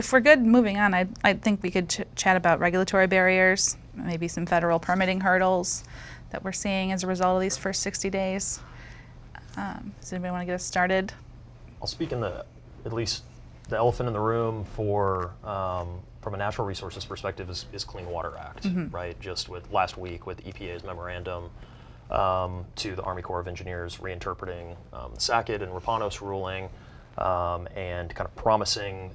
if we're good moving on, I think we could chat about regulatory barriers, maybe some federal permitting hurdles that we're seeing as a result of these first 60 days. Does anybody want to get us started? I'll speak in at least the elephant in the room for, from a natural resources perspective is Clean Water Act, right? Just with last week with EPA's memorandum to the Army Corps of Engineers reinterpreting the Sackett and Rapanos ruling and kind of promising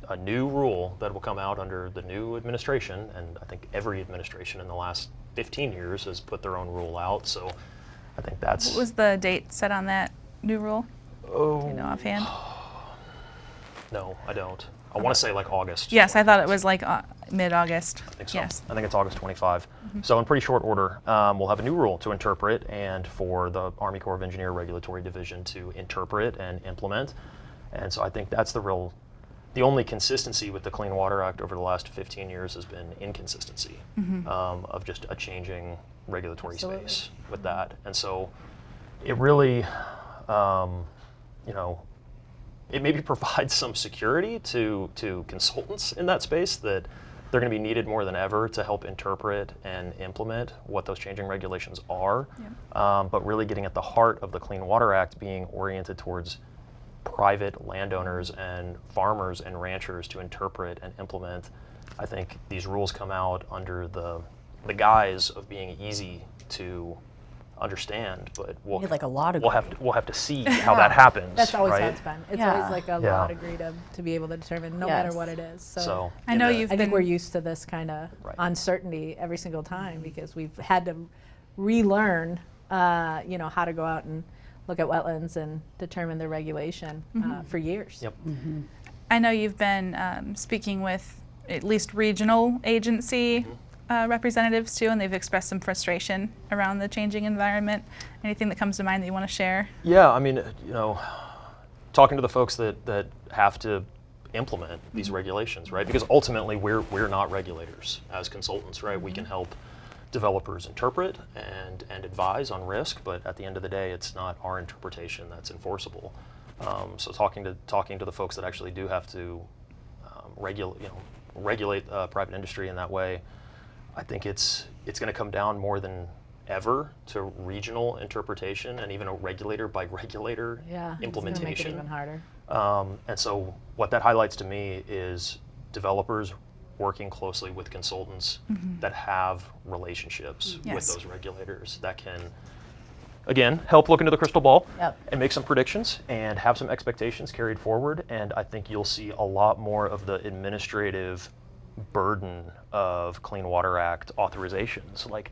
a new rule that will come out under the new administration. And I think every administration in the last 15 years has put their own rule out. So I think that's... What was the date set on that new rule? Oh. Do you know offhand? No, I don't. I want to say like August. Yes, I thought it was like mid-August. I think so. Yes. I think it's August 25. So in pretty short order, we'll have a new rule to interpret and for the Army Corps of Engineer Regulatory Division to interpret and implement. And so I think that's the only consistency with the Clean Water Act over the last 15 years has been inconsistency of just a changing regulatory space with that. And so it really, it maybe provides some security to consultants in that space that they're going to be needed more than ever to help interpret and implement what those changing regulations are. But really getting at the heart of the Clean Water Act being oriented towards private landowners and farmers and ranchers to interpret and implement. I think these rules come out under the guise of being easy to understand, but we'll like a lot of we'll have to see how that happens. That's always right? how it's been. It's always like a law degree to be able to determine no matter what it is. So I know I think we're used to this kind of uncertainty every single time because we've had to relearn, how to go out and look at wetlands and determine the regulation for years. Yep. I know you've been speaking with at least regional agency representatives too, and they've expressed some frustration around the changing environment. Anything that comes to mind that you want to share? Yeah, I mean, talking to the folks that have to implement these regulations, right? Because ultimately we're not regulators as consultants, right? We can help developers interpret and advise on risk, but at the end of the day, it's not our interpretation that's enforceable. So talking to the folks that actually do have to regulate private industry in that way, I think it's going to come down more than ever to regional interpretation and even a regulator by regulator implementation. It's gonna make it even harder. And so what that highlights to me is developers working closely with consultants that have relationships with those regulators that can, again, help look into the crystal ball and make some predictions and have some expectations carried forward. And I think you'll see a lot more of the administrative burden of Clean Water Act authorizations, like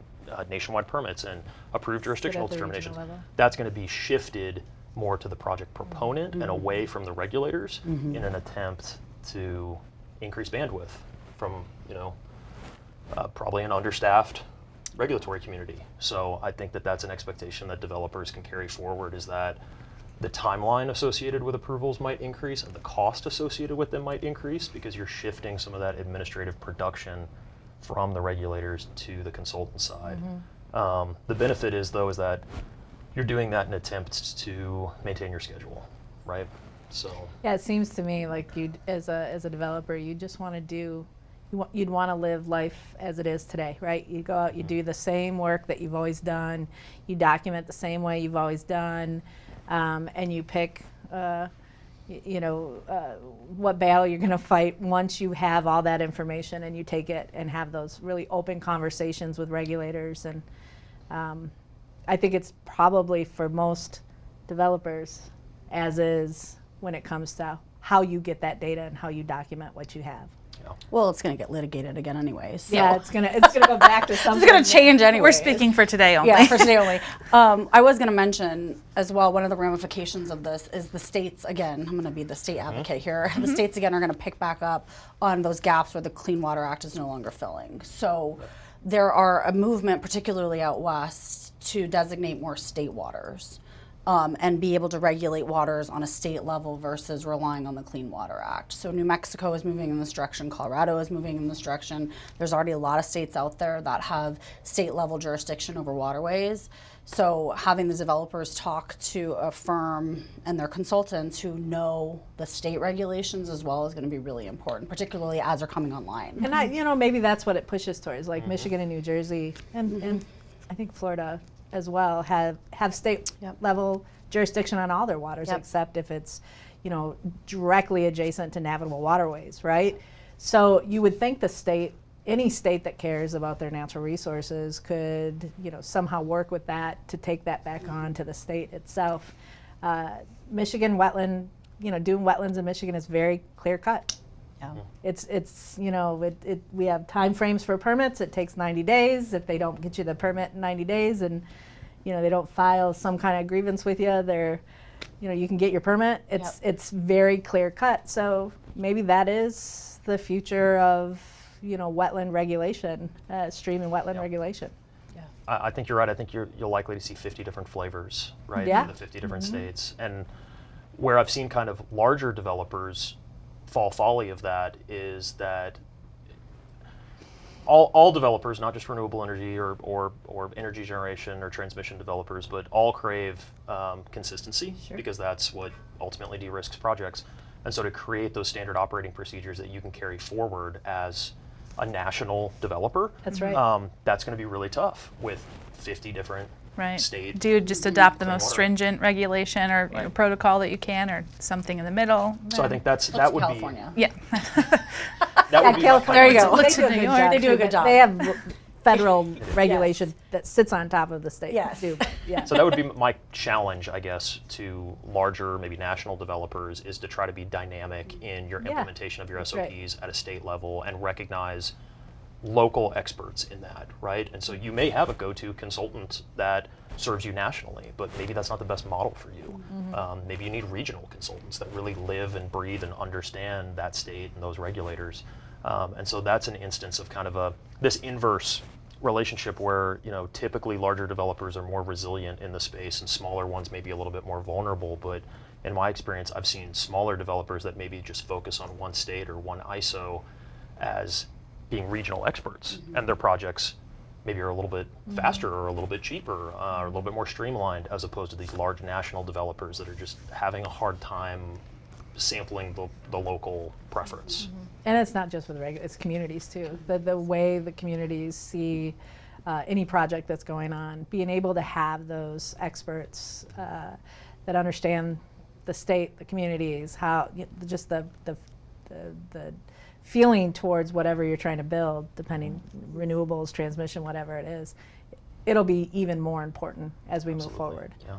nationwide permits and approved jurisdictional determinations. That's going to be shifted more to the project proponent and away from the regulators in an attempt to increase bandwidth from, probably an understaffed regulatory community. So I think that's an expectation that developers can carry forward, is that the timeline associated with approvals might increase and the cost associated with them might increase because you're shifting some of that administrative production from the regulators to the consultant side. The benefit is that you're doing that in attempts to maintain your schedule, right? So yeah, it seems to me like you, as a developer, you just want to do, you'd want to live life as it is today, right? You go out, you do the same work that you've always done, you document the same way you've always done, and you pick, what battle you're going to fight once you have all that information and you take it and have those really open conversations with regulators. And I think it's probably for most developers as is when it comes to how you get that data and how you document what you have. Well, it's going to get litigated again anyway. So. Yeah, it's gonna go back to something. It's going to change anyway. We're speaking for today only. Yeah, for today only. I was going to mention as well, one of the ramifications of this is the states, again, I'm going to be the state advocate here. The states, again, are going to pick back up on those gaps where the Clean Water Act is no longer filling. So there are a movement, particularly out west, to designate more state waters. and be able to regulate waters on a state level versus relying on the Clean Water Act. So New Mexico is moving in this direction, Colorado is moving in this direction. There's already a lot of states out there that have state level jurisdiction over waterways. So having the developers talk to a firm and their consultants who know the state regulations as well is going to be really important, particularly as they're coming online. And maybe that's what it pushes towards, like Michigan and New Jersey, and I think Florida as well have state level jurisdiction on all their waters, except if it's, directly adjacent to navigable waterways, right? So you would think any state that cares about their natural resources could, somehow work with that to take that back on to the state itself. Michigan wetland, doing wetlands in Michigan is very clear cut. Yeah. It's we have time frames for permits. It takes 90 days. If they don't get you the permit in 90 days and they don't file some kind of grievance with you, you can get your permit. It's very clear cut. So maybe that is the future of wetland regulation, stream and wetland regulation. I think you're right. I think you're likely to see 50 different flavors, right, Yeah. in the 50 different states. And where I've seen kind of larger developers fall folly of that is that all developers, not just renewable energy or energy generation or transmission developers, but all crave consistency because that's what ultimately de-risks projects. And so to create those standard operating procedures that you can carry forward as a national developer, That's right. that's going to be really tough with 50 different state. Do you just adopt the clean most water. stringent regulation or protocol that you can, or something in the middle? So I think that would California. Yeah. be that would be my California. There you go. Look to New York. They do a good job. They have federal regulation that sits on top of the state. Yes. too. Yeah. So that would be my challenge, I guess, to larger, maybe national developers, is to try to be dynamic in your implementation of your that's SOPs right. at a state level and recognize local experts in that, right? And so you may have a go-to consultant that serves you nationally, but maybe that's not the best model for you. Maybe you need regional consultants that really live and breathe and understand that state and those regulators. And so that's an instance of kind of this inverse relationship where typically larger developers are more resilient in the space and smaller ones may be a little bit more vulnerable. But in my experience, I've seen smaller developers that maybe just focus on one state or one ISO as being regional experts, and their projects maybe are a little bit faster or a little bit cheaper or a little bit more streamlined, as opposed to these large national developers that are just having a hard time sampling the local preference. And it's not just with it's communities too. The way the communities see any project that's going on, being able to have those experts that understand the state, the communities, how just the feeling towards whatever you're trying to build, depending renewables, transmission, whatever it is, it'll be even more important as we move forward. Yeah.